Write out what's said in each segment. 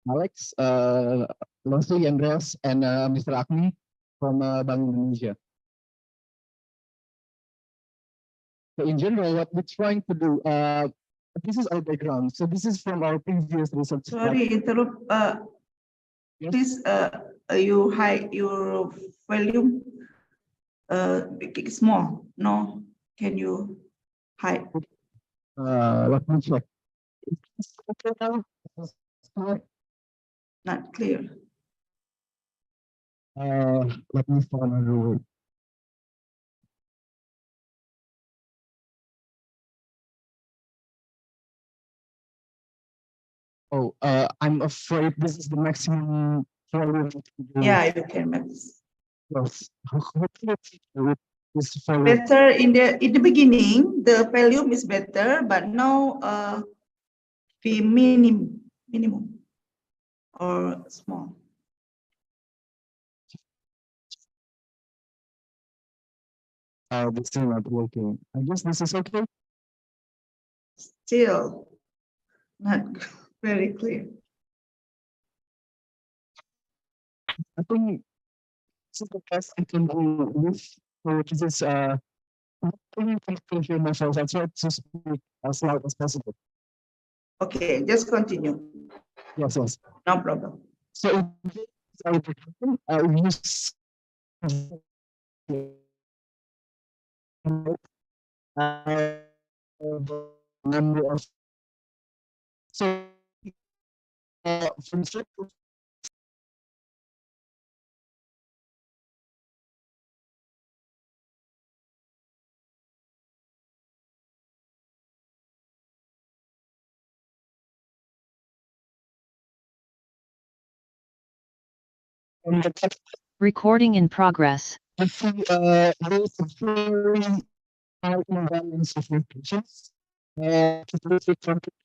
Alex, Leslie, Andreas, and Mr. Agni from Bank Indonesia. So in general, what we're trying to do, this is our background. So this is from our previous research. Sorry, interrupt. Yes. Please, you hide your volume. Small. No, can you hide? Let me check. Okay now? Not clear. Let me find another word. Oh, I'm afraid this is the maximum volume. Yeah, you can make this. Yes. Better in the beginning, the volume is better, but now the minimum or small. This is not working. I guess this is okay. Still not very clear. I think this is the best I can do with. So this is I think I can hear myself. I try to speak as loud as possible. Okay, just continue. Yes, yes. No problem. So we use number of so from Recording in progress. I see there's a very high imbalance of locations. To this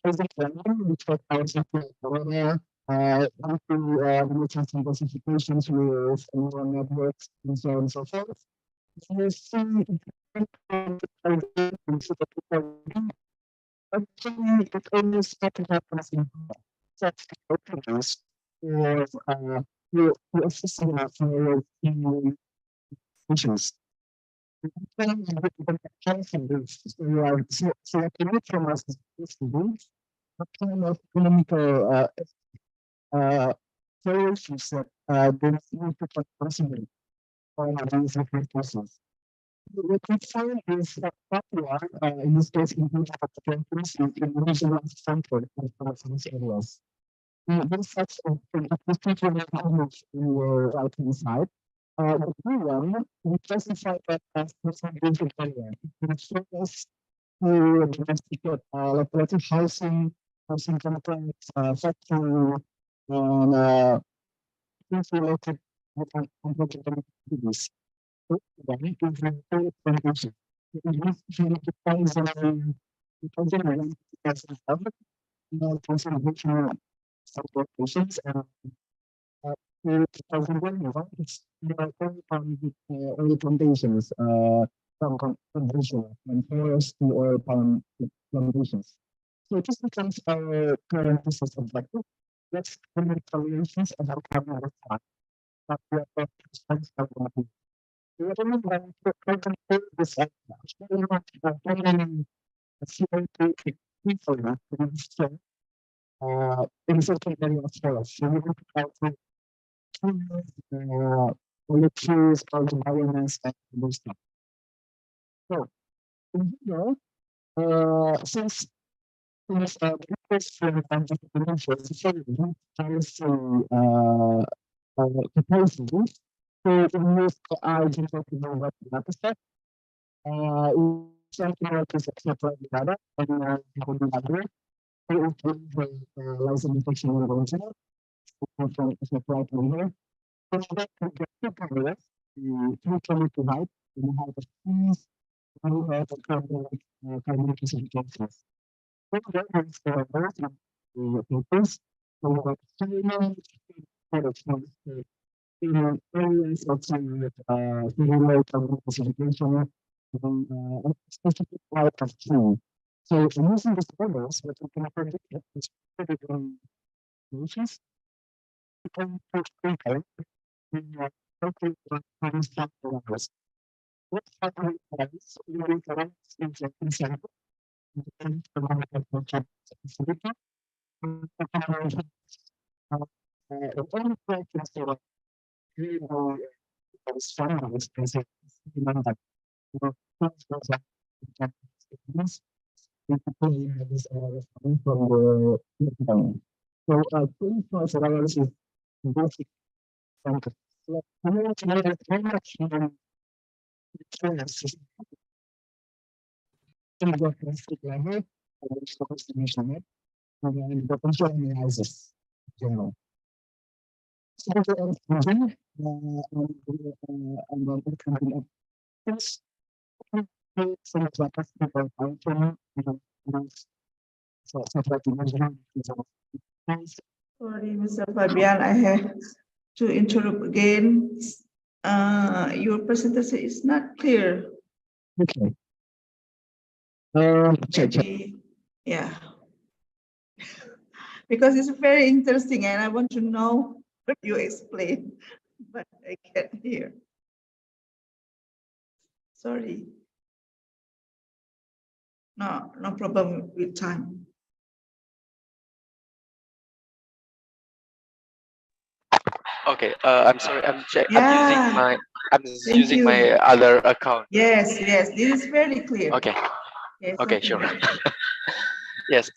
present level, which was our second corona, due to limited classifications with neural networks and so on and so forth. You see actually it almost happens in such openness or you assisting for functions. So what you need from us is to do what kind of economical solutions that they need to possible on these different processes. What we find is that popular, in this case, in terms of countries, in regionalized central these areas. There's such a thing, this picture is image in your right hand side. The blue one, we classify that as conservation area. It shows us to domesticate, like lots of housing complex, factory, and things related with complex activities. One is the plantation. It usually depends on as a public, conservation supportations and 2001, it's from oil plantations, from conservation and forest to oil palm plantations. So this becomes our current research objective. Let's implement formulations and how carbon works out. But we are not responsible. We are only going to compare this actually finding a CO2 equivalent to the in certain area of forest. So we want to calculate molecules, carbon biomass, and those stuff. So, in here, since the request for the scientific dimension is very policy proposals, so we use the algae to know what the data set. Something like this, except for the data, and we will do it will give the license detection original, from the right here. So that we get two cameras, two camera to height, and we have the keys, and we have the carbon classifications. So that is the both the papers. So we have training productions in areas of the carbon classification, and specific type of tree. So using these models, what we can predict is pretty solutions. can put paper in your total response levels. What happened is we will correct inside and provide a project facility. One practice that we will strongly is remember this from the so 24 hours is basic something. So how much cares in the plastic level, which supposed to measure it, and then the control analysis general. So the engine, and then it can be up. Yes, some of the people are from, so like measuring. Sorry, Mr. Fabian, I have to interrupt again. Your presentation is not clear. Okay. Check. Maybe, yeah. Because it's very interesting and I want to know what you explain, but I can't hear. Sorry. No problem with time. Okay, I'm sorry. Yeah. I'm Thank using you. my other account. Yes, this is very clear. Okay. Yes, Okay, sure. okay. Yes.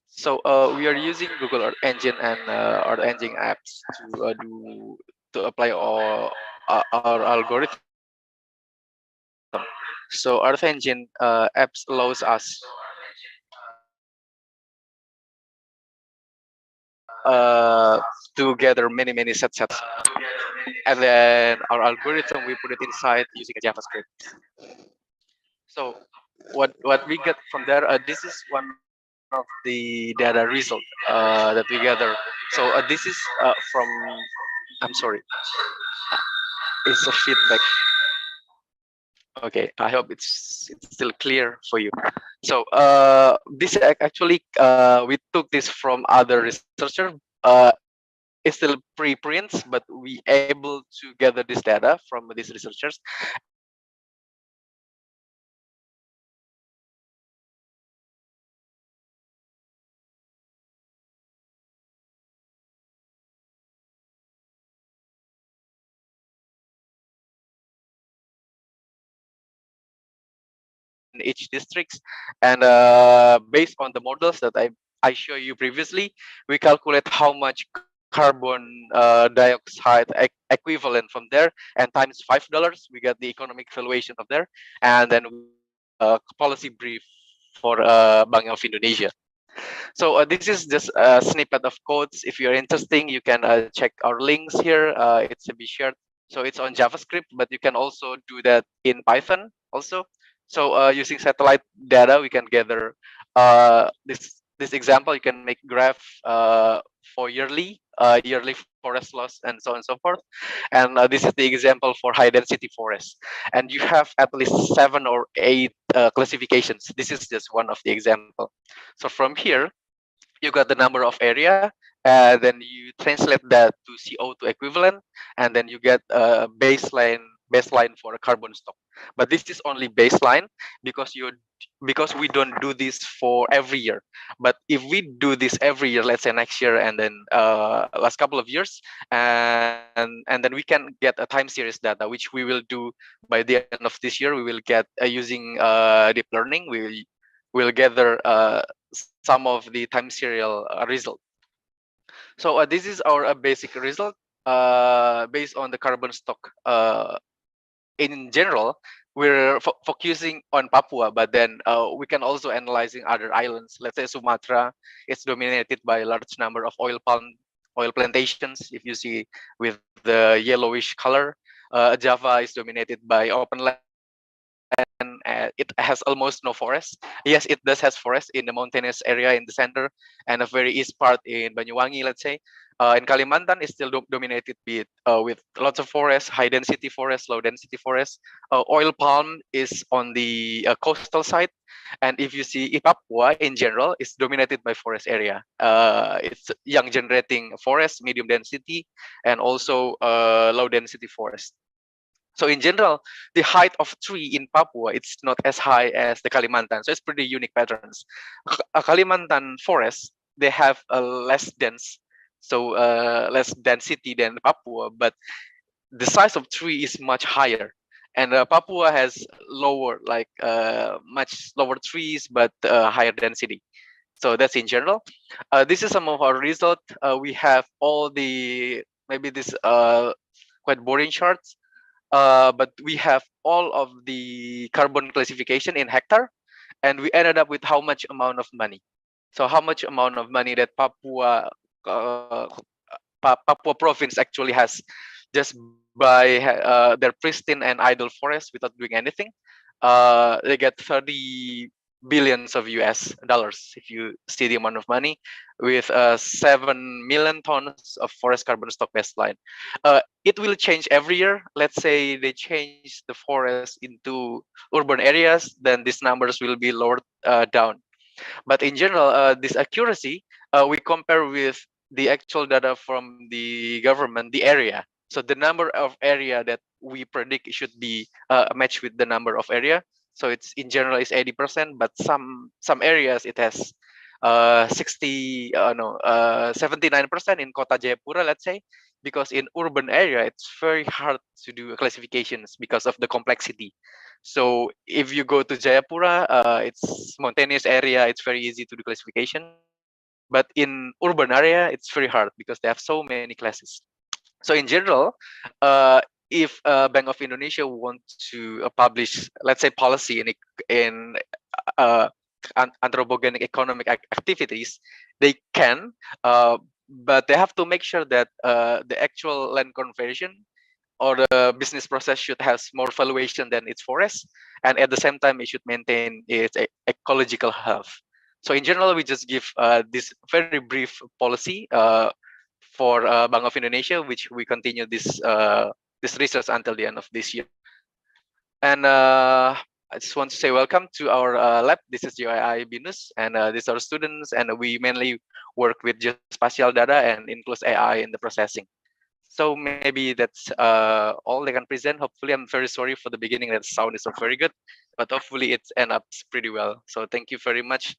So we are using Google Earth Engine and Earth Engine apps to apply our algorithm. So Earth Engine apps allows us to gather many sets, and then our algorithm we put it inside using a JavaScript. So what we get from there, this is one of the data result that we gather. So this is from, I'm sorry, it's a feedback. Okay, I hope it's still clear for you. So this actually we took this from other researcher. It's still preprints, but we able to gather this data from these researchers, and then we in each districts, and based on the models that I show you previously, we calculate how much carbon dioxide equivalent from there, and times $5, we get the economic valuation of there, and then we get policy brief for Bank of Indonesia. So this is just a snippet of codes. If you're interested, you can check our links here. It's a be shared. So it's on JavaScript, but you can also do that in Python also. So using satellite data, we can gather this example. You can make graph for yearly forest loss, and so on and so forth. And this is the example for high density forest. And you have at least 7 or 8 classifications. This is just one of the example. So from here, you got the number of area, and then you translate that to CO2 equivalent, and then you get a baseline for a carbon stock. But this is only baseline because we don't do this for every year. But if we do this every year, let's say next year, and then last couple of years, and then we can get a time series data, which we will do by the end of this year. We will get using deep learning. We'll gather some of the time serial result. So this is our basic result based on the carbon stock. In general, we're focusing on Papua, but then we can also analyzing other islands. Let's say Sumatra, it's dominated by a large number of oil plantations. If you see with the yellowish color, Java is dominated by open land. it has almost no forest. Yes, it does has forest in the mountainous area in the center and a very east part in Banyuwangi, let's say. In Kalimantan, it's still dominated with lots of forest, high density forest, low density forest. Oil palm is on the coastal side, and if you see Papua in general, it's dominated by forest area. It's young generating forest, medium density, and also low density forest. So in general, the height of tree in Papua, it's not as high as the Kalimantan. So it's pretty unique patterns. A Kalimantan forest, they have a less dense, so less density than Papua, but the size of tree is much higher. And Papua has lower, like much lower trees, but higher density. So that's in general. This is some of our result. We have all the, maybe this quite boring charts, but we have all of the carbon classification in hectare, and we ended up with how much amount of money. So how much amount of money that uh, Papua province actually has just by their pristine and idle forest without doing anything. They get 30 billions of US dollars if you see the amount of money, with 7 million tons of forest carbon stock baseline. It will change every year. Let's say they change the forest into urban areas, then these numbers will be lowered down. But in general, this accuracy, we compare with the actual data from the government, the area. So the number of area that we predict should be matched with the number of area. So it's in general is 80%, but some areas it has 79% in Kota Jayapura, let's say, because in urban area it's very hard to do classifications because of the complexity. So if you go to Jayapura, it's mountainous area, it's very easy to do classification. But in urban area, it's very hard because they have so many classes. So in general, if Bank of Indonesia want to publish, let's say, policy in uh, anthropogenic economic activities, they can, but they have to make sure that the actual land conversion or the business process should have more valuation than its forest, and at the same time it should maintain its ecological health. So in general, we just give this very brief policy for Bank of Indonesia, which we continue this research until the end of this year. And I just want to say welcome to our lab. This is UII Binus, and these are students, and we mainly work with geospatial data and includes AI in the processing. So maybe that's all they can present. Hopefully, I'm very sorry for the beginning that sound is not very good, but hopefully it ends up pretty well. So thank you very much.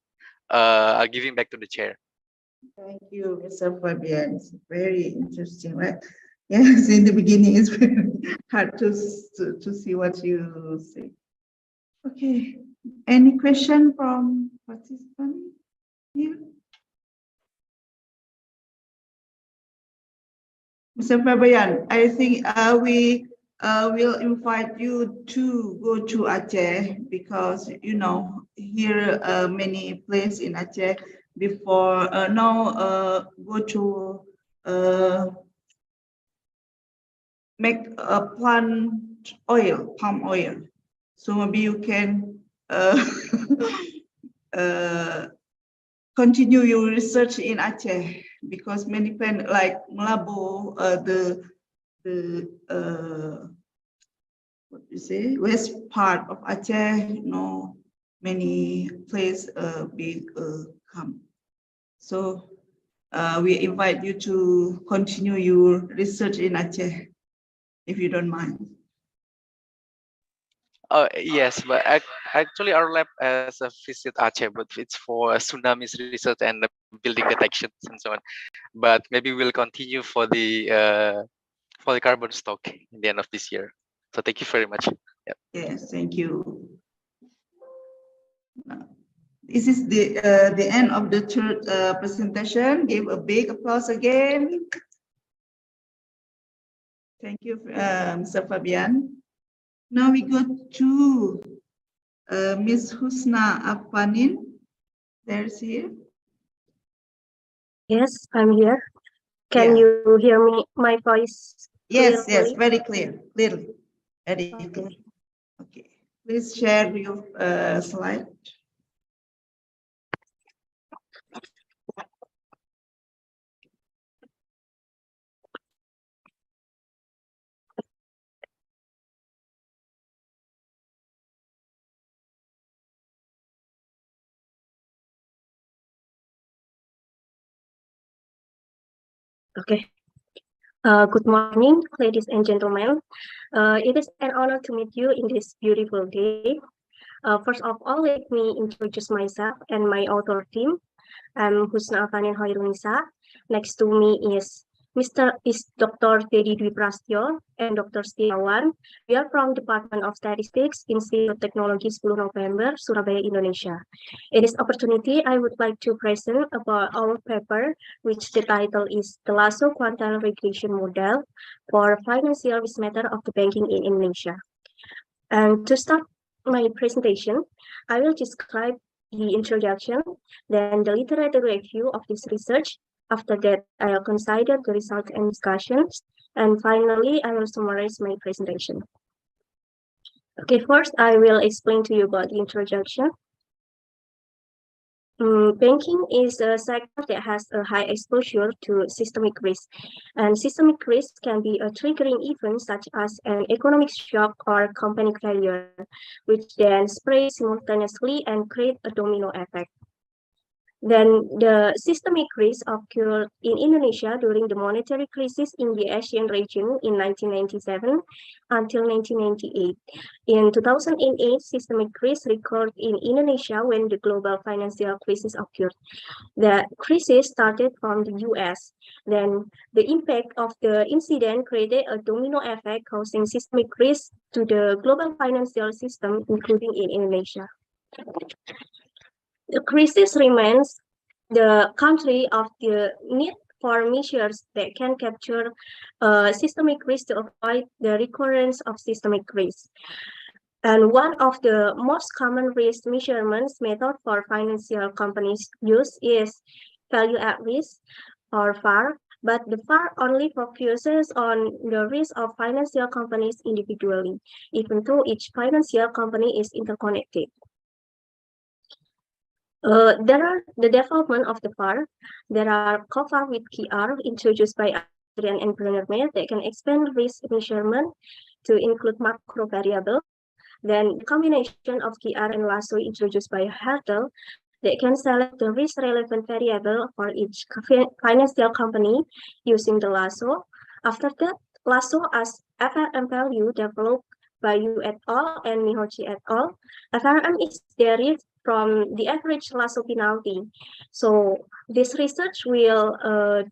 I'll give him back to the chair. Thank you, Mr. Fabian. It's very interesting, right? Yes, in the beginning, it's very hard to see what you say. Okay, any question from participant here? Mr. Fabian, I think we will invite you to go to Aceh, because you know here many places in Aceh before now go to make a plant oil, palm oil. So maybe you can continue your research in Aceh, because many plant like Melabo, what you say, west part of Aceh, you know, many places be come. So we invite you to continue your research in Aceh, if you don't mind. Yes, but actually our lab has a visit Aceh, but it's for tsunami research and building detections and so on. But maybe we'll continue for the carbon stock in the end of this year. So thank you very much. Yep. Yes, thank you. This is the end of the third presentation. Give a big applause again. Thank you, Mr. Fabian. Now we go to Ms. Husna Afanin. There's here. Yes, I'm here. Can Yeah. you hear me? My voice? Yes, clearly? yes, very clear, clearly. Very Okay. clear. Okay. Please share your slide. Okay. Good morning, ladies and gentlemen. It is an honor to meet you in this beautiful day. First of all, let me introduce myself and my author team. I'm Husna Afanin Hoirunisa. Next to me is Dr. Teddy Dwi Prastyo and Dr. Setiawan. We are from Department of Statistics, Institute of Technology 10 November, Surabaya, Indonesia. In this opportunity, I would like to present about our paper, which the title is The Lasso Quantile Regression Model for Financial Risk Matter of the Banking in Indonesia. And to start my presentation, I will describe the introduction, then the literature review of this research. After that, I will consider the results and discussions. And finally, I will summarize my presentation. Okay, first, I will explain to you about the introduction. Banking is a sector that has a high exposure to systemic risk, and systemic risk can be a triggering event such as an economic shock or company failure, which then spread simultaneously and create a domino effect. Then the systemic risk occurred in Indonesia during the monetary crisis in the Asian region in 1997 until 1998. In 2008, systemic risk occurred in Indonesia when the global financial crisis occurred. The crisis started from the US. Then the impact of the incident created a domino effect causing systemic risk to the global financial system, including in Indonesia. The crisis remains the country of the need for measures that can capture systemic risk to avoid the recurrence of systemic risk. And one of the most common risk measurements method for financial companies use is value at risk or VAR, but the VAR only focuses on the risk of financial companies individually, even though each financial company is interconnected. There are the development of the VAR. There are co-VAR with QR introduced by Adrian and Brenner that can expand risk measurement to include macro variables. Then the combination of QR and Lasso introduced by Hertel that can select the risk relevant variable for each financial company using the Lasso. After that, Lasso as FRM value developed by Yu et al. And Mihochi et al. FRM is derived from the average Lasso penalty. So this research will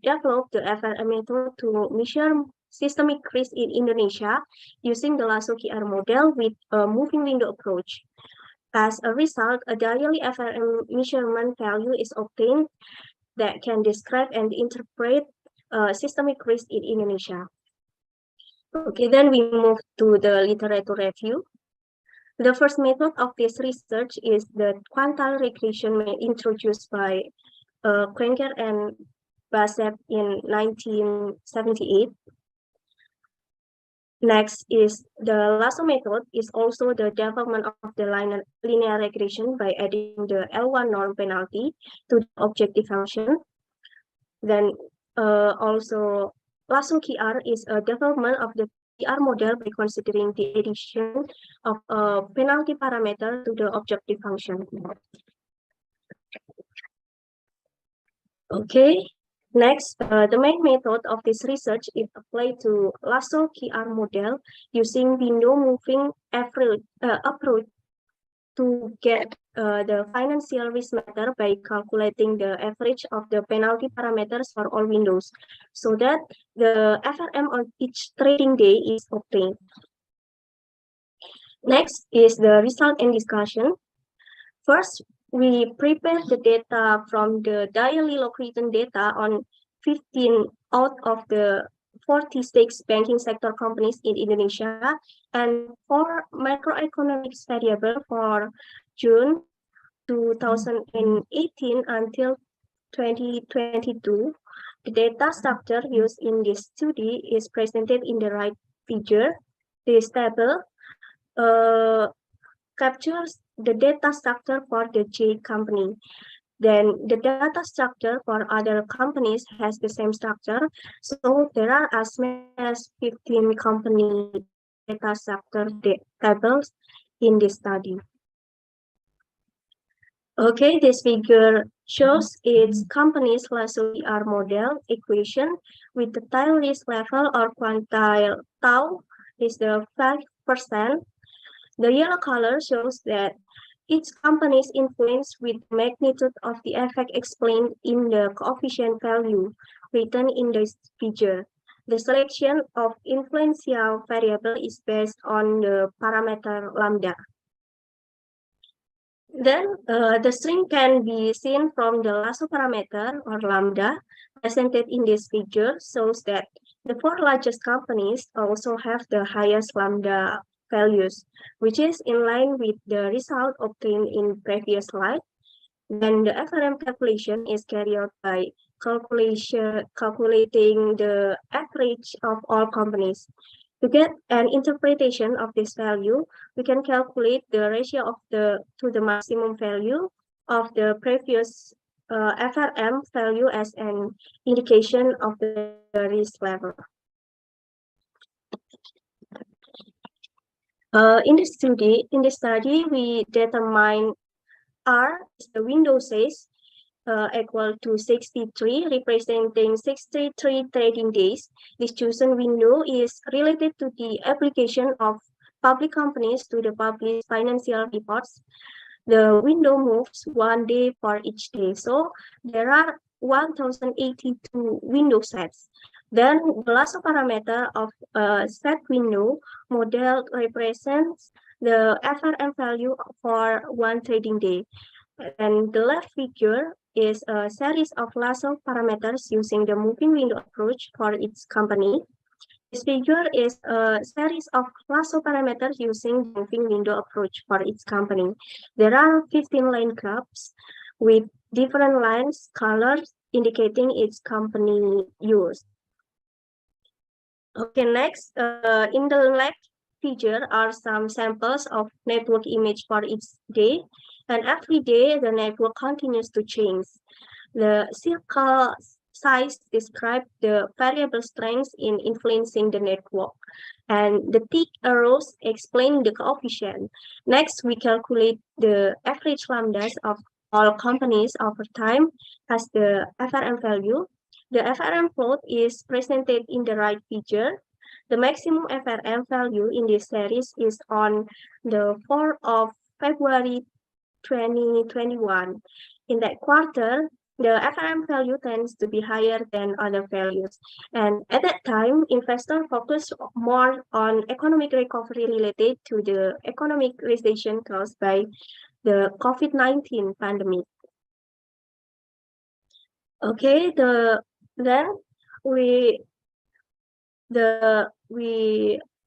develop the FRM method to measure systemic risk in Indonesia using the Lasso QR model with a moving window approach. As a result, a daily FRM measurement value is obtained that can describe and interpret systemic risk in Indonesia. Okay, then we move to the literature review. The first method of this research is the quantile regression introduced by Kwenger and Basep in 1978. Next is the Lasso method is also the development of the linear regression by adding the L1 norm penalty to the objective function. Then also Lasso QR is a development of the QR model by considering the addition of a penalty parameter to the objective function. Okay. Next, the main method of this research is applied to Lasso QR model using window moving approach to get the financial risk matter by calculating the average of the penalty parameters for all windows, so that the FRM on each trading day is obtained. Next is the result and discussion. First, we prepare the data from the daily log written data on 15 out of the 46 banking sector companies in Indonesia, and 4 macroeconomics variable for June 2018 until 2022. The data structure used in this study is presented in the right figure. This table captures the data structure for the J company. Then the data structure for other companies has the same structure. So there are as many as 15 company data structure tables in this study. Okay, this figure shows its company's Lasso PR model equation with the tail risk level or quantile tau is the 5%. The yellow color shows that each company's influence with the magnitude of the effect explained in the coefficient value written in this figure. The selection of influential variable is based on the parameter lambda. Then the string can be seen from the lasso parameter or lambda presented in this figure shows that the four largest companies also have the highest lambda values, which is in line with the result obtained in previous slide. Then the FRM calculation is carried out by calculating the average of all companies. To get an interpretation of this value, we can calculate the ratio of to the maximum value of the previous FRM value as an indication of the risk level. In the study, we determine R is the window size equal to 63, representing 63 trading days. This chosen window is related to the application of public companies to the published financial reports. The window moves 1 day for each day. So there are 1082 window sets. Then the last parameter of a set window model represents the FRM value for one trading day. And the left figure is a series of lasso parameters using the moving window approach for its company. This figure is a series of lasso parameters using the moving window approach for its company. There are 15 line graphs with different lines, colors indicating its company use. Okay, next, in the left figure are some samples of network image for each day. And every day, the network continues to change. The circle size describes the variable strengths in influencing the network. And the thick arrows explain the coefficient. Next, we calculate the average lambdas of all companies over time as the FRM value. The FRM plot is presented in the right figure. The maximum FRM value in this series is on the 4th of February 2021. In that quarter, the FRM value tends to be higher than other values. And at that time, investors focus more on economic recovery related to the economic recession caused by the COVID-19 pandemic. Okay, then we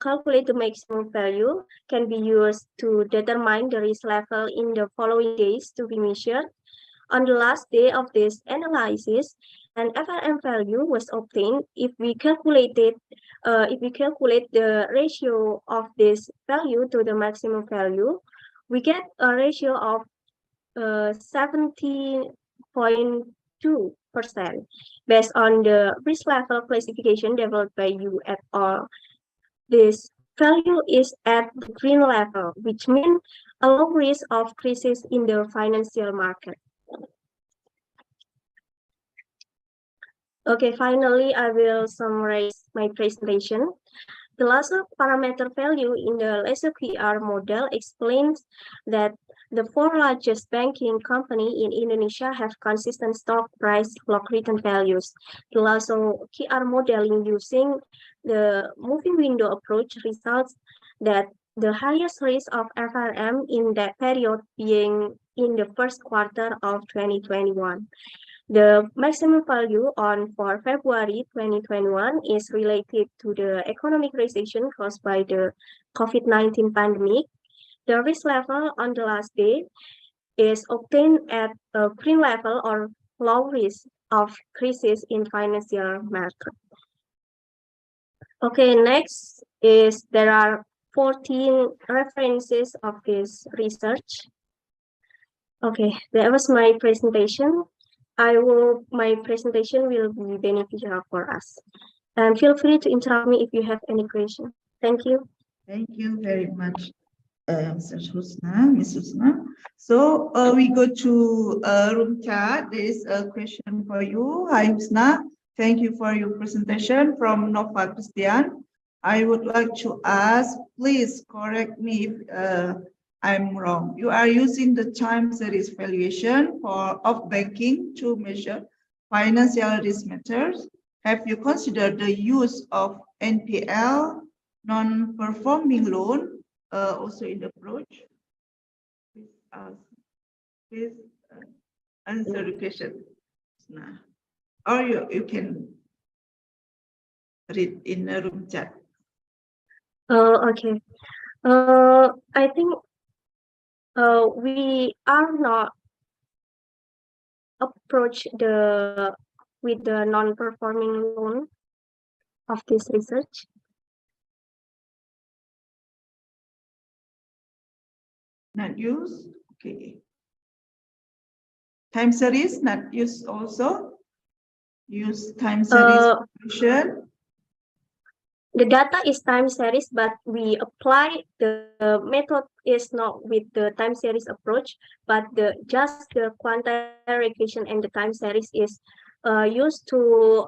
calculate the maximum value can be used to determine the risk level in the following days to be measured. On the last day of this analysis, an FRM value was obtained if we calculate the ratio of this value to the maximum value. We get a ratio of 70.2% based on the risk level classification developed by you et al. This value is at the green level, which means a low risk of crisis in the financial market. Okay, finally, I will summarize my presentation. The lasso parameter value in the lasso QR model explains that the four largest banking companies in Indonesia have consistent stock price log return values. The lasso QR modeling using the moving window approach results that the highest risk of FRM in that period being in the first quarter of 2021. The maximum value for February 2021 is related to the economic recession caused by the COVID-19 pandemic. The risk level on the last day is obtained at a green level or low risk of crisis in financial market. Okay, next is there are 14 references of this research. Okay, that was my presentation. My presentation will be beneficial for us. And feel free to interrupt me if you have any question. Thank you. Thank you very much, Mr. Ms. Husna. So we go to room chat. There is a question for you. Hi, Husna. Thank you for your presentation from Nova Christian. I would like to ask, please correct me if I'm wrong. You are using the time series valuation of banking to measure financial risk matters. Have you considered the use of NPL, non-performing loan, also in the approach? Please answer the question. Nah. Or you can read in the room chat. Okay. I think we are not approach with the non-performing loan of this research. Not used. Okay. Time series not used also. Use time series valuation. The data is time series, but we apply the method is not with the time series approach, but just the quantile regression and the time series is used to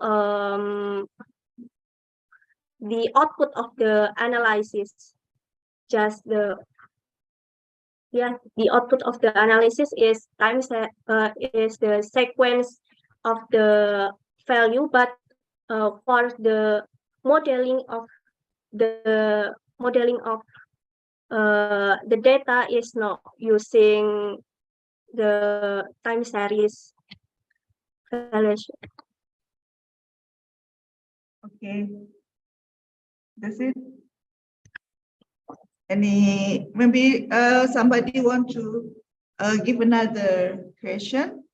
the output of the analysis. Just the output of the analysis is is the sequence of the value, but for the modeling of the data is not using the time series valuation. Okay. That's it. Maybe somebody want to give another question?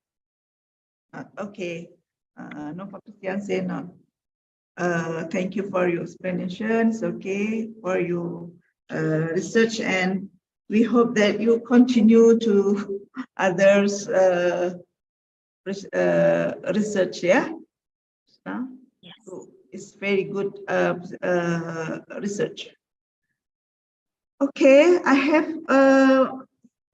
Okay. No, Christian say no. Thank you for your explanations. Okay, for your research, and we hope that you continue to others research. Yeah. Yes. So it's very good research. Okay, I have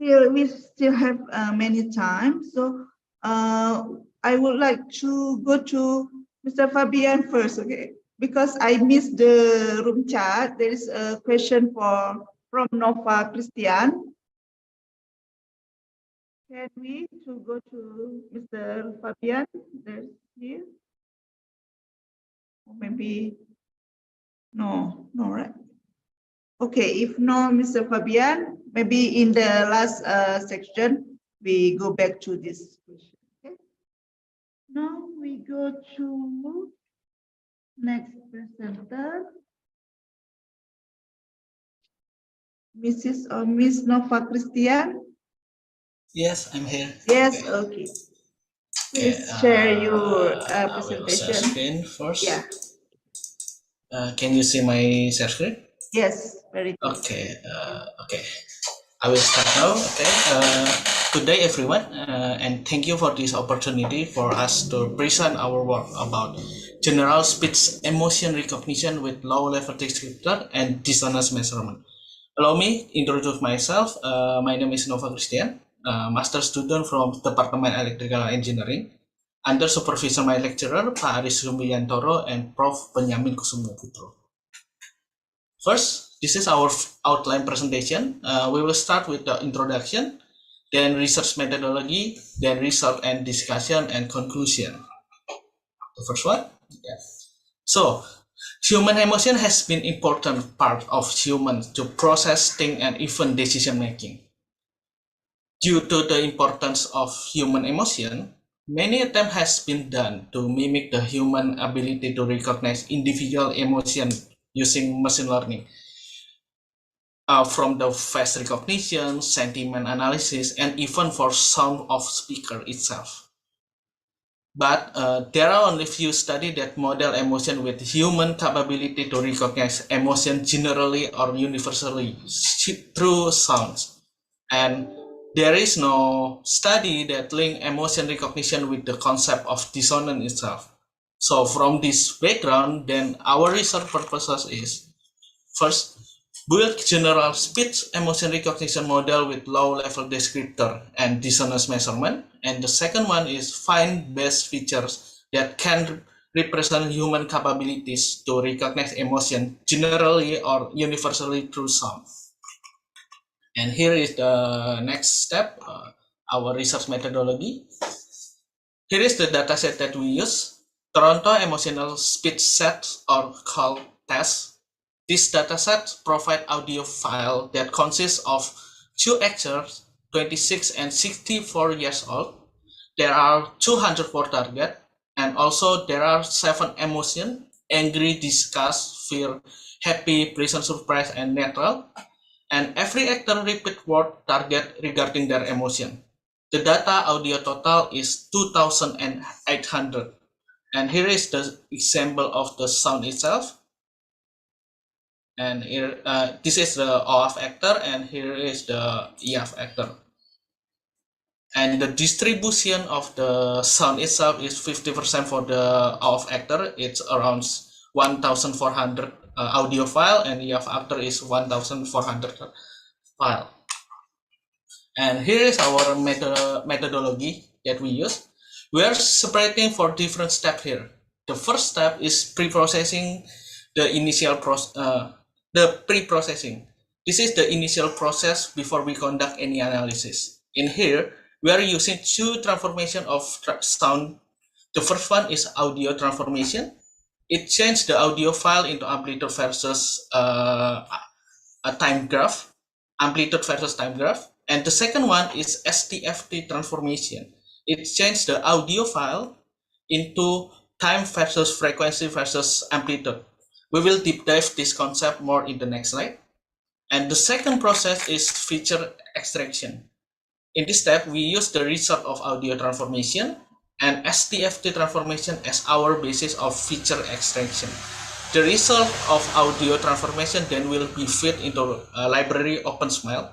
we still have many time, so I would like to go to Mr. Fabian first, okay? Because I missed the room chat. There is a question from Nova Christian. Can we go to Mr. Fabian? There's here. Or maybe no, right? Okay, if no, Mr. Fabian, maybe in the last section, we go back to this question. Okay. Now we go to next presenter, Mrs. or Miss Nova Christian. Yes, I'm here. Yes, okay. Please share your presentation. I will share screen first. Yeah. Can you see my share screen? Yes, very good. Okay. Okay. I will start now. Okay. Good day, everyone, and thank you for this opportunity for us to present our work about general speech emotion recognition with low-level descriptor and dissonance measurement. Allow me introduce myself. My name is Nova Christian, master student from Department Electrical Engineering, under supervision my lecturer Pak Aris Rumbiyantoro and Prof. Benyamin Kusumo Putro. First, this is our outline presentation. We will start with the introduction, then research methodology, then result and discussion and conclusion. The first one. Yeah. So, human emotion has been important part of humans to process, think, and even decision making. Due to the importance of human emotion, many attempts has been done to mimic the human ability to recognize individual emotion using machine learning. From the face recognition, sentiment analysis, and even for sound of speaker itself. but there are only few studies that model emotion with human capability to recognize emotion generally or universally through sounds. And there is no study that link emotion recognition with the concept of dissonance itself. So from this background, then our research purposes is first, build general speech emotion recognition model with low-level descriptor and dissonance measurement. And the second one is find best features that can represent human capabilities to recognize emotion generally or universally through sound. And here is the next step, our research methodology. Here is the dataset that we use, Toronto Emotional Speech Set or called TEST. This dataset provide audio file that consists of 2 actors, 26 and 64 years old. There are 204 target, and also there are 7 emotion, angry, disgust, fear, happy, pleasant surprise, and neutral. And every actor repeat word target regarding their emotion. The data audio total is 2,800. And here is the example of the sound itself. And here, this is the OF actor, and here is the EF actor. And the distribution of the sound itself is 50% for the OF actor. It's around 1,400 audio file, and EF actor is 1,400 file. And here is our methodology that we use. We are separating for different steps here. The first step is pre-processing the initial pre-processing. This is the initial process before we conduct any analysis. In here, we are using 2 transformation of sound. The first one is audio transformation. It changes the audio file into amplitude versus a time graph, amplitude versus time graph. And the second one is STFT transformation. It changes the audio file into time versus frequency versus amplitude. We will deep dive this concept more in the next slide. And the second process is feature extraction. In this step, we use the result of audio transformation and STFT transformation as our basis of feature extraction. The result of audio transformation then will be fed into a library OpenSmile.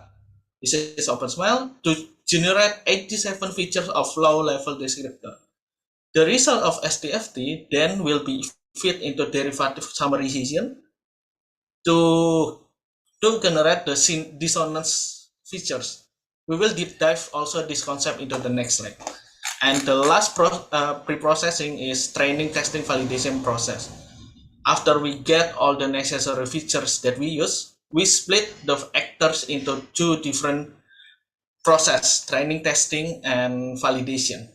This is OpenSmile to generate 87 features of low-level descriptor. The result of STFT then will be fed into derivative summarization to generate the dissonance features. We will deep dive also this concept into the next slide. And the last pre-processing is training, testing, validation process. After we get all the necessary features that we use, we split the actors into 2 different process, training, testing, and validation.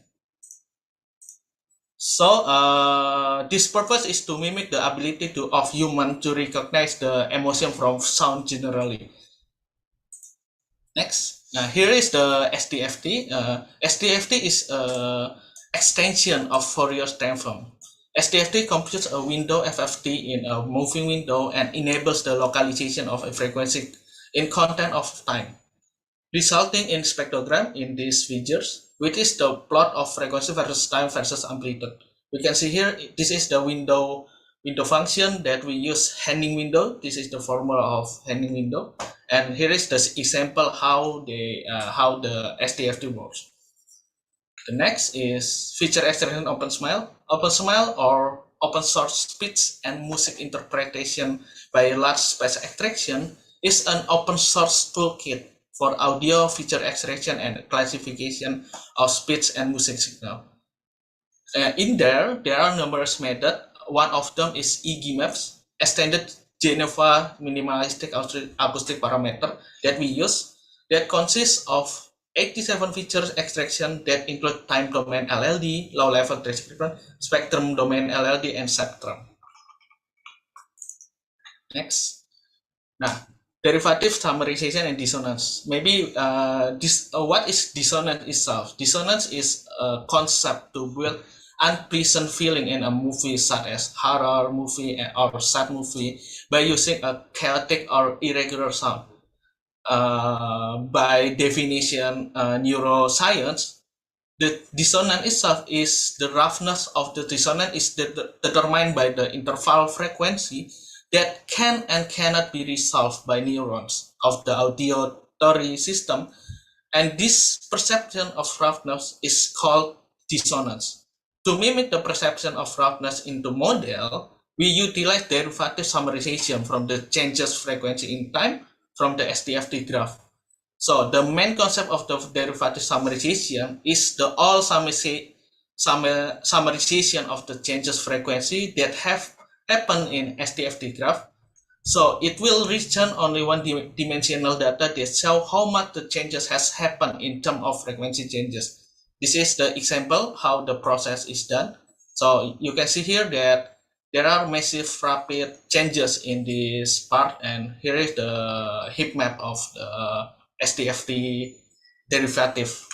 So this purpose is to mimic the ability of human to recognize the emotion from sound generally. Next, here is the STFT. STFT is an extension of Fourier transform. STFT computes a window FFT in a moving window and enables the localization of a frequency in content of time, resulting in spectrogram in these figures, which is the plot of frequency versus time versus amplitude. We can see here, this is the window function that we use Henning window. This is the formula of Henning window. And here is the example how the STFT works. The next is feature extraction OpenSmile. OpenSmile or open source speech and music interpretation by large space extraction is an open source toolkit for audio feature extraction and classification of speech and music signal. In there are numerous methods. One of them is ICMSA, extended Geneva minimalistic acoustic parameter that we use, that consists of 87 features extraction that include time domain LLD, low level descriptor, spectrum domain LLD, and spectrum. Next. Now, derivative summarization and dissonance. Maybe what is dissonance itself? Dissonance is a concept to build unpleasant feeling in a movie such as horror movie or sad movie by using a chaotic or irregular sound. By definition, neuroscience, the dissonance itself is the roughness of the dissonance is determined by the interval frequency that can and cannot be resolved by neurons of the auditory system, and this perception of roughness is called dissonance. To mimic the perception of roughness into model, we utilize derivative summarization from the changes frequency in time from the STFT graph. So the main concept of the derivative summarization is the all summarization of the changes frequency that have happened in STFT graph. So it will return only one dimensional data that show how much the changes has happened in terms of frequency changes. This is the example how the process is done. So you can see here that there are massive rapid changes in this part, and here is the heat map of the STFT derivative.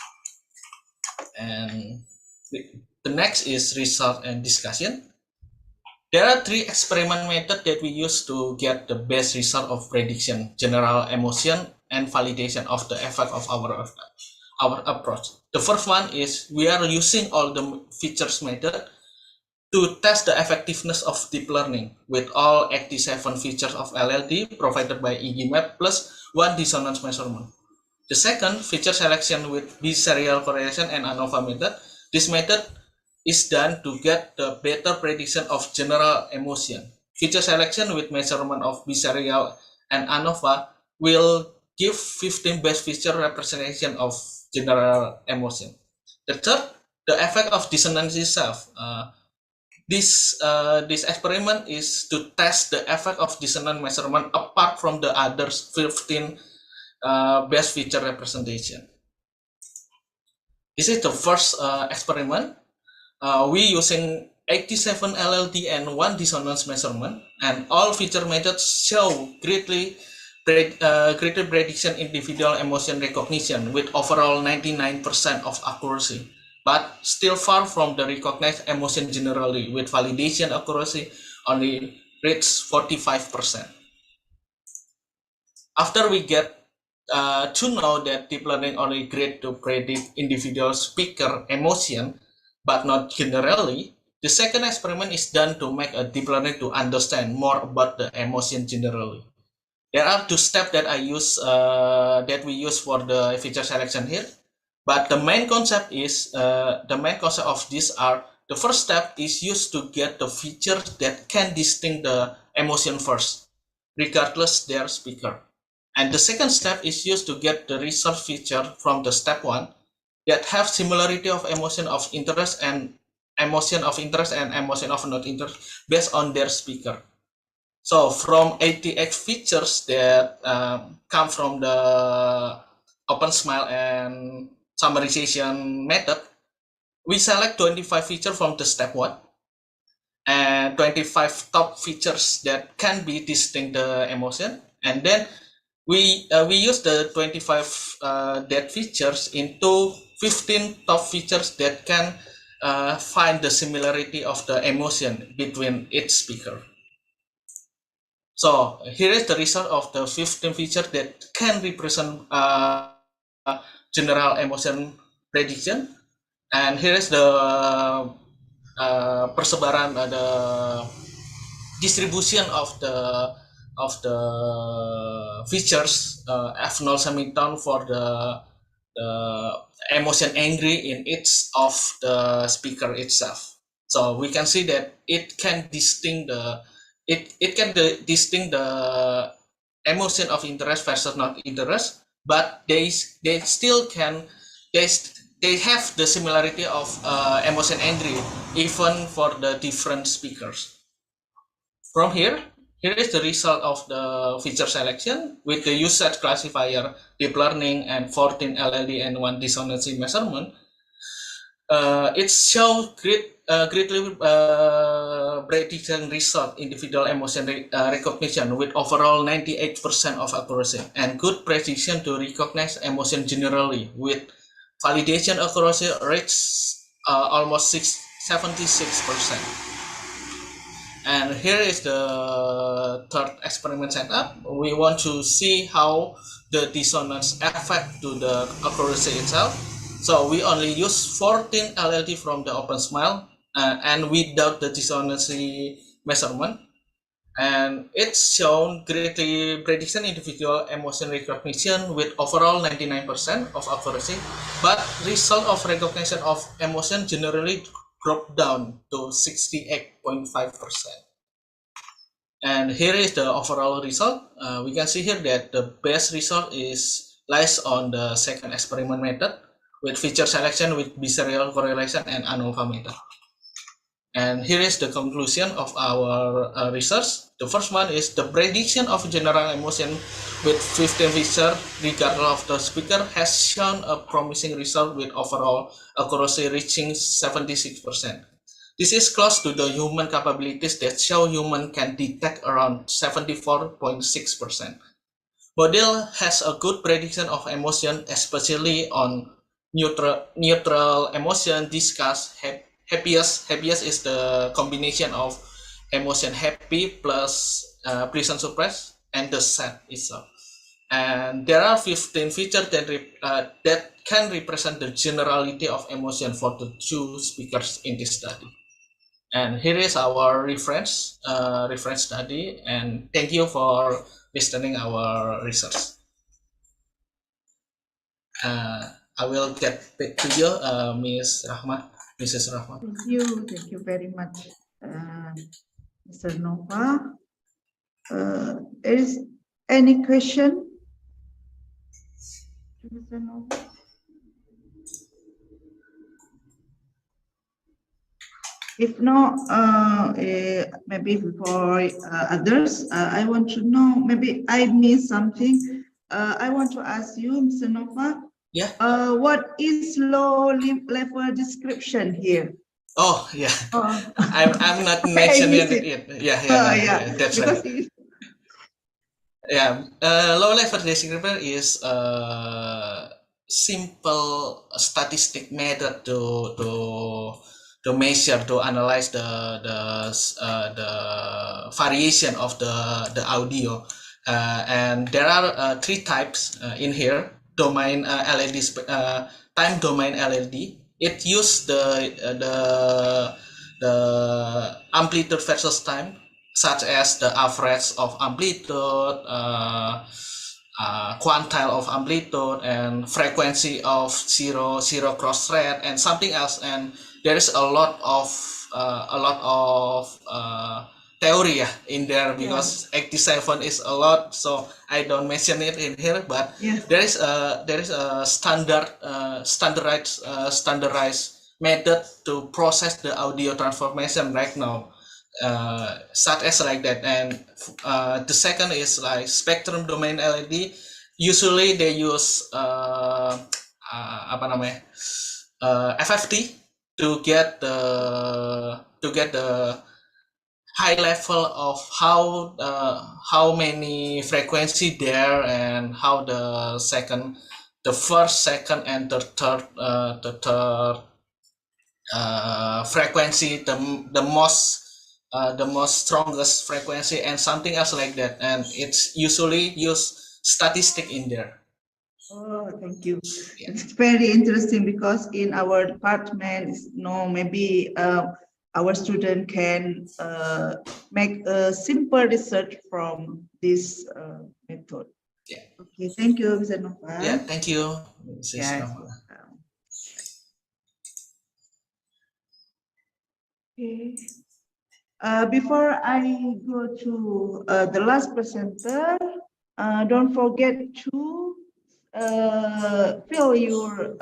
And the next is result and discussion. There are three experiment methods that we use to get the best result of prediction, general emotion, and validation of the effect of our approach. The first one is we are using all the features method to test the effectiveness of deep learning with all 87 features of LLD provided by ICMSA plus one dissonance measurement. The second, feature selection with B-serial correlation and ANOVA method. This method is done to get the better prediction of general emotion. Feature selection with measurement of B-serial and ANOVA will give 15 best feature representation of general emotion. The third, the effect of dissonance itself. This experiment is to test the effect of dissonance measurement apart from the other 15 best feature representation. This is the first experiment. We using 87 LLD and one dissonance measurement, and all feature methods show greatly prediction individual emotion recognition with overall 99% of accuracy, but still far from the recognized emotion generally, with validation accuracy only reached 45%. After we get to know that deep learning only great to predict individual speaker emotion, but not generally, the second experiment is done to make a deep learning to understand more about the emotion generally. There are two steps that I use that we use for the feature selection here, but the main concept is the main concept of these are the first step is used to get the features that can distinguish the emotion first, regardless their speaker. And the second step is used to get the result feature from the step one that have similarity of emotion of interest and emotion of interest and emotion of not interest based on their speaker. So from 88 features that come from the open smile and summarization method, we select 25 features from the step one and 25 top features that can be distinct the emotion, and then we use the 25 dead features into 15 top features that can find the similarity of the emotion between each speaker. So here is the result of the 15 features that can represent general emotion prediction, and here is the persebaran the distribution of the features F0 semitone for the emotion angry in each of the speaker itself. So we can see that it can distinct the emotion of interest versus not interest, but they still can they have the similarity of emotion angry even for the different speakers. From here is the result of the feature selection with the usage classifier, deep learning, and 14 LLD and one dissonance measurement. It shows greatly prediction result individual emotion recognition with overall 98% of accuracy and good precision to recognize emotion generally with validation accuracy reached almost 76%. And here is the third experiment setup. We want to see how the dissonance affect to the accuracy itself. So we only use 14 LLD from the OpenSmile and without the dissonancy measurement. And it's shown greatly prediction individual emotion recognition with overall 99% of accuracy, but result of recognition of emotion generally drop down to 68.5%. And here is the overall result. We can see here that the best result is lies on the second experiment method with feature selection with biserial correlation and ANOVA method. And here is the conclusion of our research. The first one is the prediction of general emotion with 15 features regardless of the speaker has shown a promising result with overall accuracy reaching 76%. This is close to the human capabilities that show human can detect around 74.6%. Model has a good prediction of emotion, especially on neutral emotion discussed. Happiest is the combination of emotion happy plus pleasant surprise and the sad itself. And there are 15 features that can represent the generality of emotion for the two speakers in this study. And here is our reference study. And thank you for listening our research. I will get back to you, Mrs. Rahma. Thank you very much, Mr. Nova. There is any question to Mr. Nova? If not, maybe for others, I want to know, maybe I missed something. I want to ask you, Mr. Nova. Yeah. What is low level description here? Oh yeah, I'm not mentioning it. Yeah, that's right. Yeah, low level descriptor is a simple statistic method to measure, to analyze the variation of the audio, and there are three types in here. Domain LLD, time domain LLD. It uses the amplitude versus time, such as the average of amplitude, quantile of amplitude, and frequency of zero cross thread, and something else. And there is a lot of theory in there, because 87 is a lot, so I don't mention it in here. But there is a standardized method to process the audio transformation right now, such as like that. And the second is like spectrum domain LED. Usually they use FFT to get the high level of how many frequency there, and how the first, second, and the third frequency, the most strongest frequency, and something else like that. And it's usually use statistic in there. Oh, thank you. Yeah. It's very interesting, because in our department, maybe our student can make a simple research from this method. Yeah. Okay, thank you, Mr. Nova. Yeah, thank you, Mrs. Yes. Okay. Before I go to the last presenter, don't forget to fill your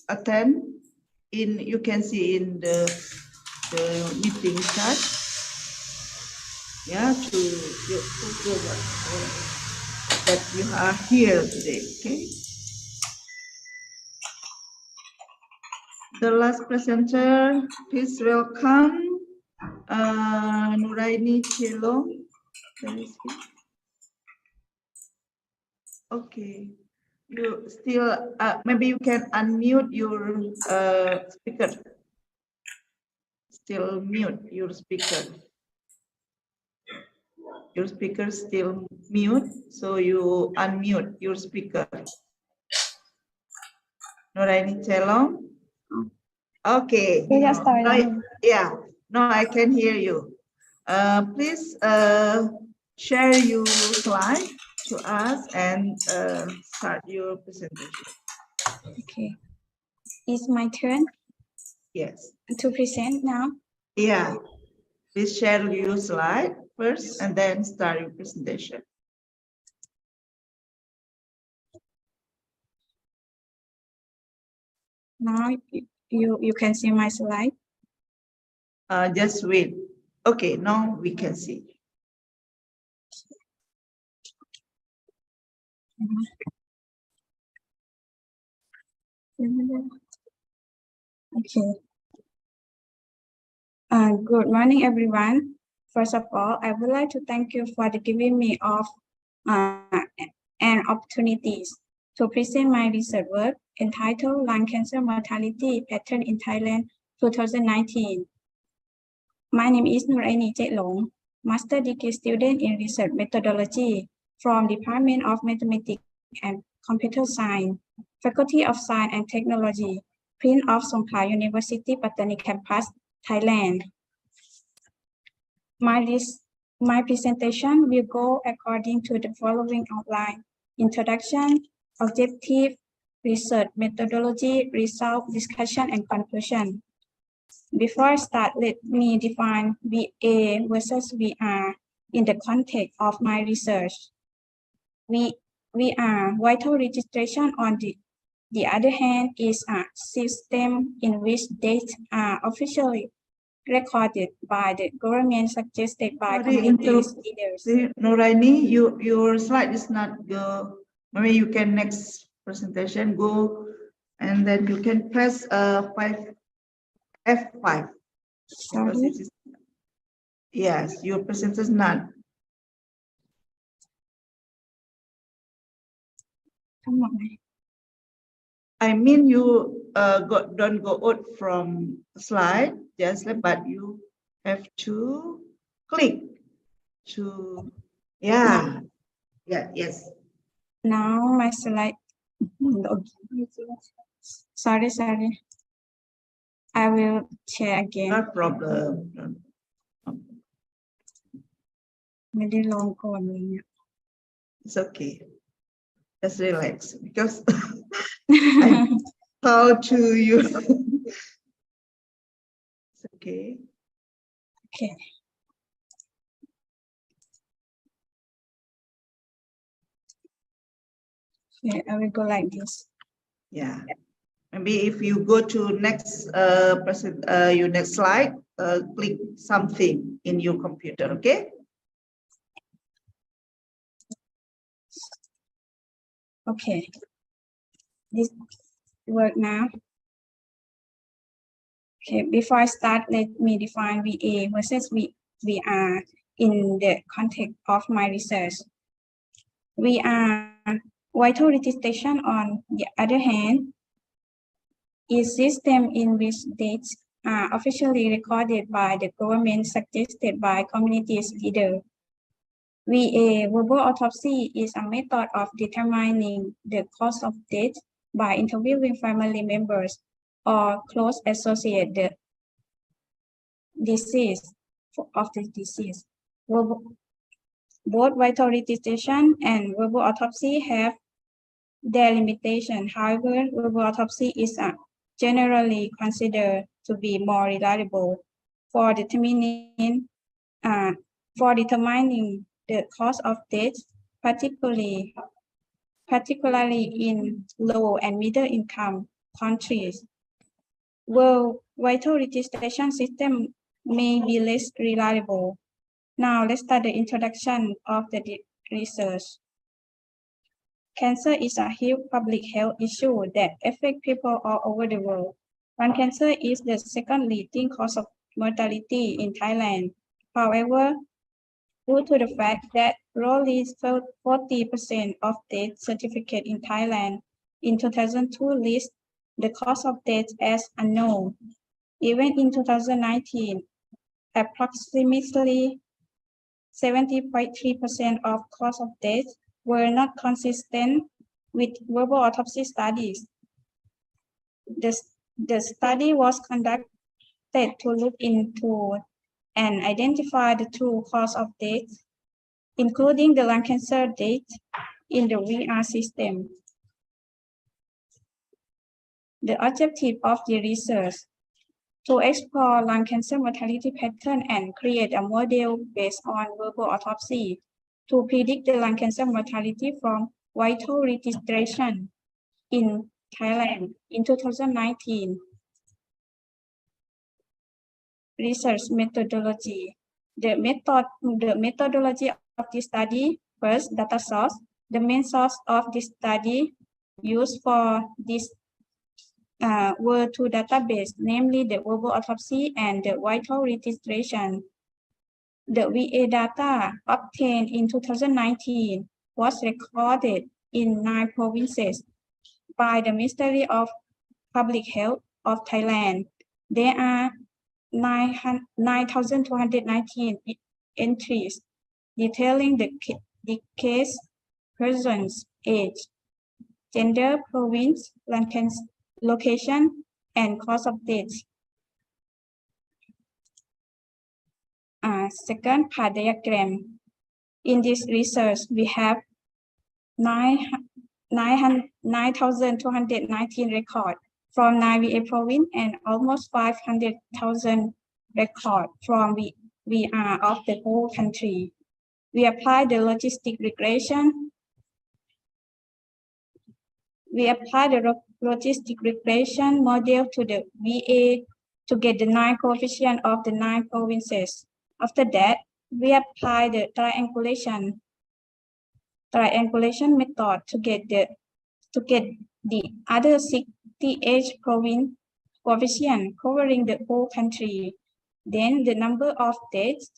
attend in. You can see in the meeting chat. Yeah, to that you are here today. Okay. The last presenter, please welcome Nuraini Chelo. Okay, you still maybe you can unmute your speaker. Still mute your speaker. Your speaker still mute, so you unmute your speaker. Nuraini Celong? Okay. Saya start. Yeah, no, I can hear you. Please share your slide to us and start your presentation. Okay. It's my turn Yes. to present now. Yeah. Please share your slide first and then start your presentation. Now you can see my slide. Just wait. Okay, now we can see. Okay. Good morning, everyone. First of all, I would like to thank you for giving me an opportunities to present my research work entitled Lung Cancer Mortality Pattern in Thailand 2019. My name is Nuraini Chetlong, Master Degree student in Research Methodology from Department of Mathematics and Computer Science, Faculty of Science and Technology, Prince of Songkhla University, Pattani Campus, Thailand. My presentation will go according to the following outline: introduction, objective, research methodology, result, discussion, and conclusion. Before I start, let me define VA versus VR in the context of my research. VR, vital registration, on the other hand, is a system in which dates are officially recorded by the government, suggested by communities leaders. Nuraini, your slide is not go. Maybe you can next presentation go, and then you can press F5. Sorry. Yes, your presentation is not. Come on. I mean, you don't go out from slide, just but you have to click to, yeah, yes. Now my slide. Sorry. I will share again. No problem. Maybe long on. It's okay. Just relax because I how to you. It's okay. Okay. Okay, I will go like this. Yeah. Maybe if you go to next your next slide, click something in your computer, okay? Okay. This work now. Okay, before I start, let me define VA versus VR in the context of my research. VR, vital registration, on the other hand, is system in which dates are officially recorded by the government, suggested by communities leaders. VA, verbal autopsy, is a method of determining the cause of death by interviewing family members or close associated disease of the disease. Both vital registration and verbal autopsy have their limitation. However, verbal autopsy is generally considered to be more reliable for determining the cause of death, particularly in low and middle income countries. Well, vital registration system may be less reliable. Now let's start the introduction of the research. Cancer is a huge public health issue that affects people all over the world. Lung cancer is the second leading cause of mortality in Thailand. However, due to the fact that roughly 40% of death certificates in Thailand in 2002 list the cause of death as unknown. Even in 2019, approximately 70.3% of cause of death were not consistent with verbal autopsy studies. The study was conducted to look into and identify the true cause of death, including the lung cancer death in the VR system. The objective of the research to explore lung cancer mortality pattern and create a model based on verbal autopsy to predict the lung cancer mortality from vital registration in Thailand in 2019. Research methodology. The methodology of this study: first, data source. The main source of this study used for this were two databases, namely the verbal autopsy and the vital registration. The VA data obtained in 2019 was recorded in 9 provinces by the Ministry of Public Health of Thailand. There are 9,219 entries detailing the case, persons, age, gender, province, location, and cause of death. Second part diagram. In this research, we have 9,219 records from 9 VA province and almost 500,000 records from VR of the whole country. We apply the logistic regression. We apply the logistic regression model to the VA to get the 9 coefficient of the 9 provinces. After that, we apply the triangulation method to get the other 68 province coefficient covering the whole country. Then the number of deaths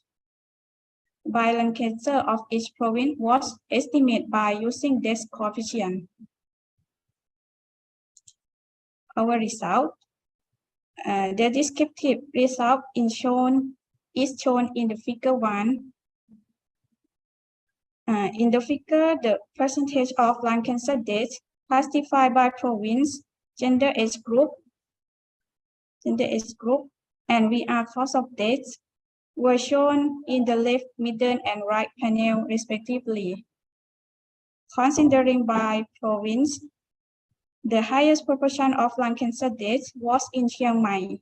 by lung cancer of each province was estimated by using this coefficient. Our result, the descriptive result is shown in the figure 1. In the figure, the percentage of lung cancer deaths classified by province, gender, age group, and VR cause of death were shown in the left, middle, and right panel respectively. Considering by province, the highest proportion of lung cancer deaths was in Chiang Mai.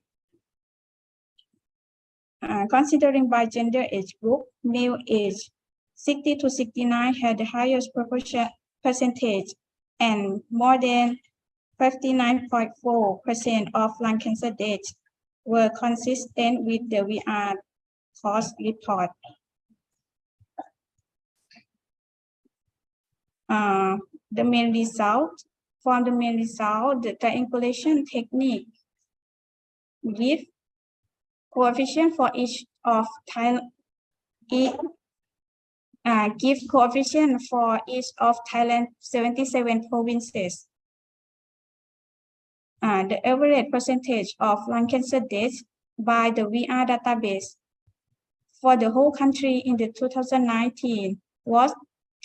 Considering by gender age group, male age 60 to 69 had the highest percentage, and more than 59.4% of lung cancer deaths were consistent with the VR cause report. The main result, the triangulation technique give coefficient for each of give coefficient for each of Thailand's 77 provinces. The average percentage of lung cancer deaths by the VR database for the whole country in the 2019 was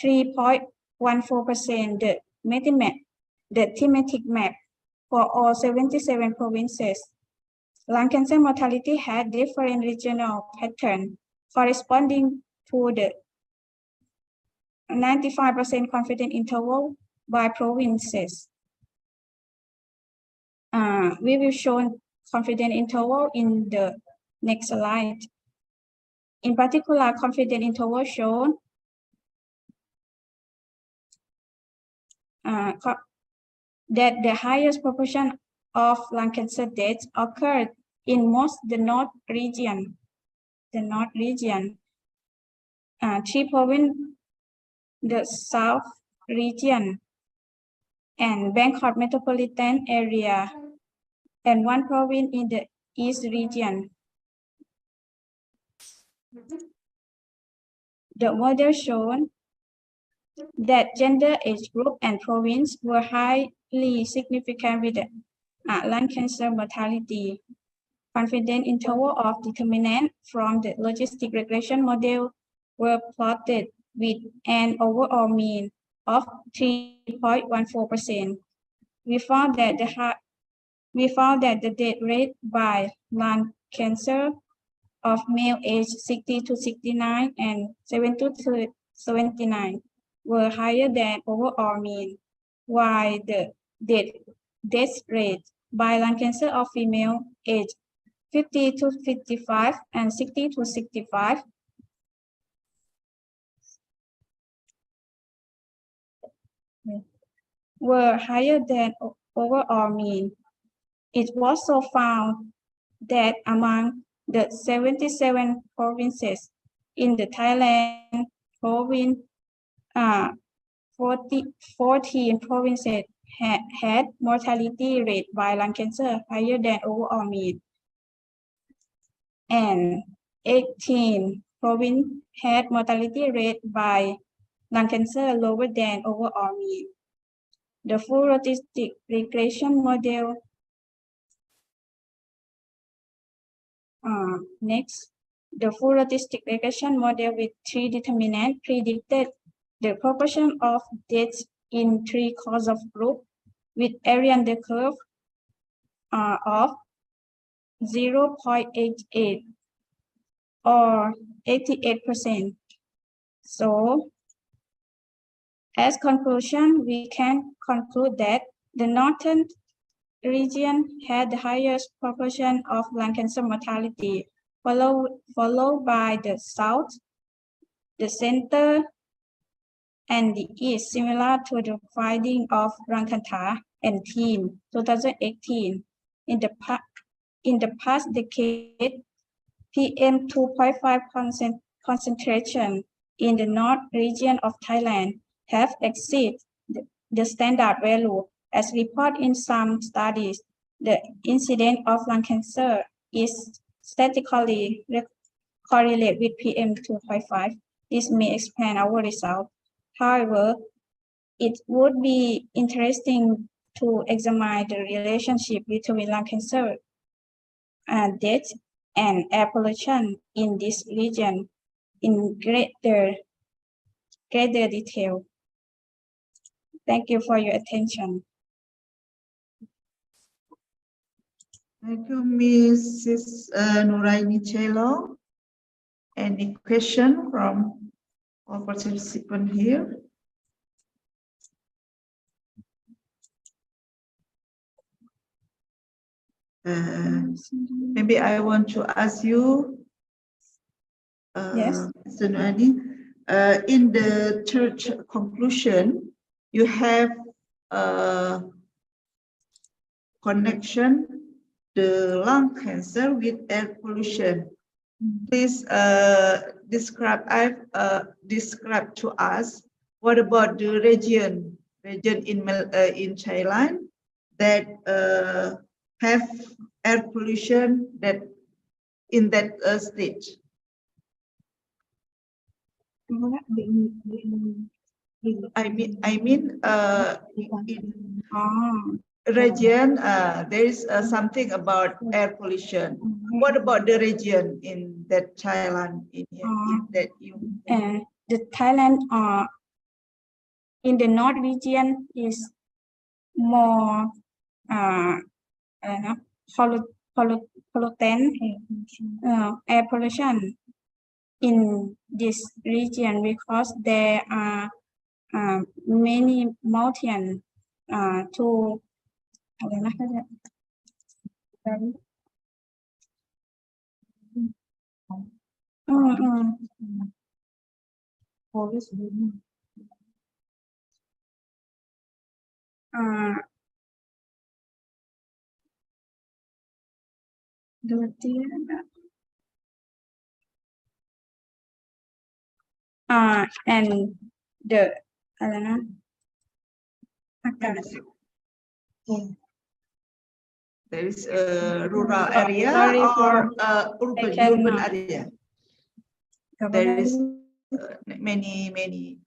3.14%. The thematic map for all 77 provinces. Lung cancer mortality had different regional patterns corresponding to the 95% confidence interval by provinces. We will show confidence interval in the next slide. In particular, confidence interval shown that the highest proportion of lung cancer deaths occurred in most the north region. 3 provinces, the south region, and Bangkok metropolitan area, and 1 province in the east region. The model shown that gender, age group, and province were highly significant with the lung cancer mortality. Confidence interval of determinant from the logistic regression model were plotted with an overall mean of 3.14%. We found that we found that the death rate by lung cancer of male aged 60 to 69 and 70 to 79 were higher than overall mean, while the death rate by lung cancer of female aged 50 to 55 and 60 to 65 were higher than overall mean. It was also found that among the 77 provinces in the Thailand province, 14 provinces had mortality rate by lung cancer higher than overall mean, and 18 provinces had mortality rate by lung cancer lower than overall mean. The full statistic regression model. Next, the full statistic regression model with 3 determinants predicted the proportion of deaths in 3 causal groups with area under curve of 0.88 or 88%. So, as conclusion, we can conclude that the northern region had the highest proportion of lung cancer mortality, followed by the south, the center, and the east, similar to the finding of Rankanta and team 2018. In the past decade, PM 2.5 concentration in the north region of Thailand have exceeded the standard value. As reported in some studies, the incidence of lung cancer is statistically correlated with PM 2.5. This may explain our result. However, it would be interesting to examine the relationship between lung cancer and death and air pollution in this region in greater detail. Thank you for your attention. Thank you, Mrs. Nuraini Chelo. Any question from all participants here? Maybe I want to ask you, Yes. Mr. Nuraini, in the third conclusion, you have connection the lung cancer with air pollution. Please describe to us what about the region in Thailand that have air pollution that in that state. I mean in region there is something about air pollution. What about the region in that Thailand in that you? The Thailand in the north region is more pollutant air pollution in this region because there are many mountains to and the there is a rural area or urban area. There is many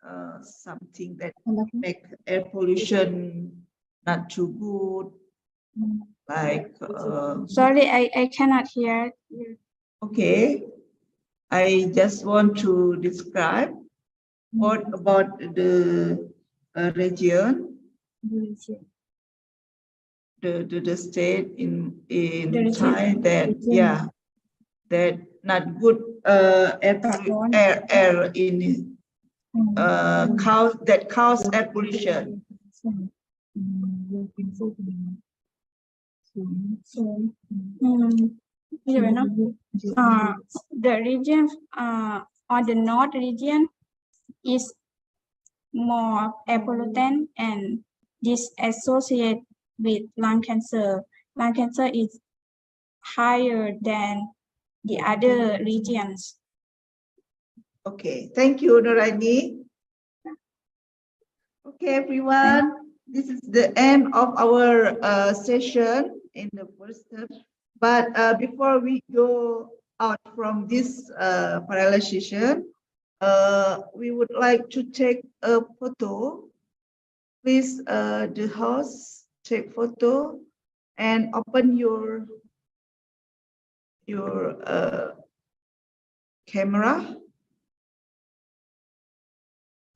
something that make air pollution not too good, like sorry, I cannot hear you. Okay, I just want to describe what about the region the state in The Thai that region. that not good Carbon. air in cause air pollution. Bây giờ nó the region on the north region is more air pollutant and this associated with lung cancer. Lung cancer is higher than the other regions. Okay, thank you, Noraini. Okay, everyone, this is the end of our session in the first step. But before we go out from this parallel session, we would like to take a photo. Please, the host, take photo and open your camera.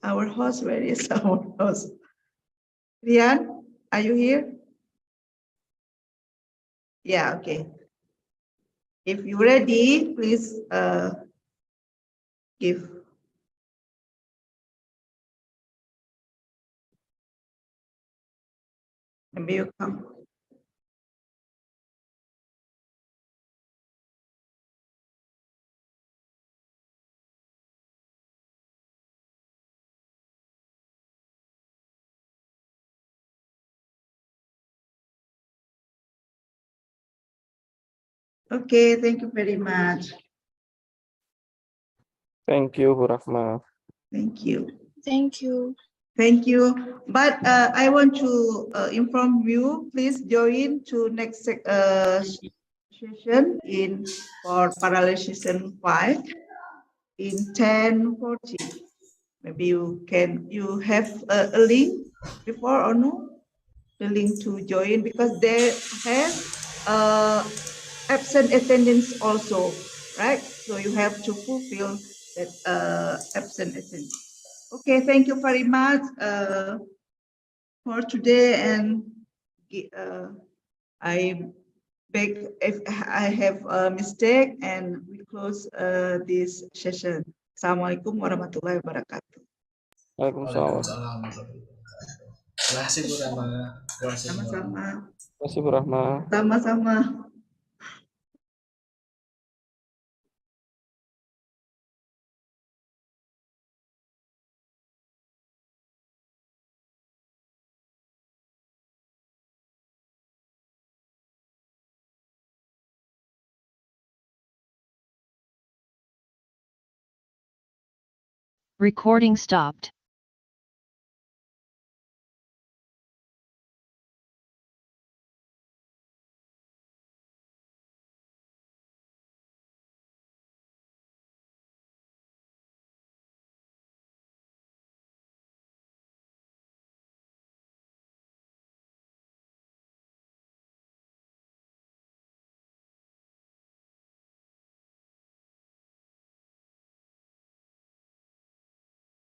Our host, where is our host? Rian, are you here? Yeah, okay. If you're ready, please give. Maybe you come. Okay, thank you very much. Thank you, Bu Rahma. Thank you. Thank you. Thank you. But I want to inform you, please join to next session for parallel session 5 in 10:40. Maybe you have a link before or no? The link to join because there has absent attendance also, right? So you have to fulfill that absent attendance. Okay, thank you very much for today, and I beg if I have a mistake, and we close this session. Assalamualaikum warahmatullahi wabarakatuh. Waalaikumsalam. Waalaikumsalam. Terima kasih Bu Rama. Terima kasih semua. Sama-sama. Terima kasih, Bu Rahma. Sama-sama. Recording stopped.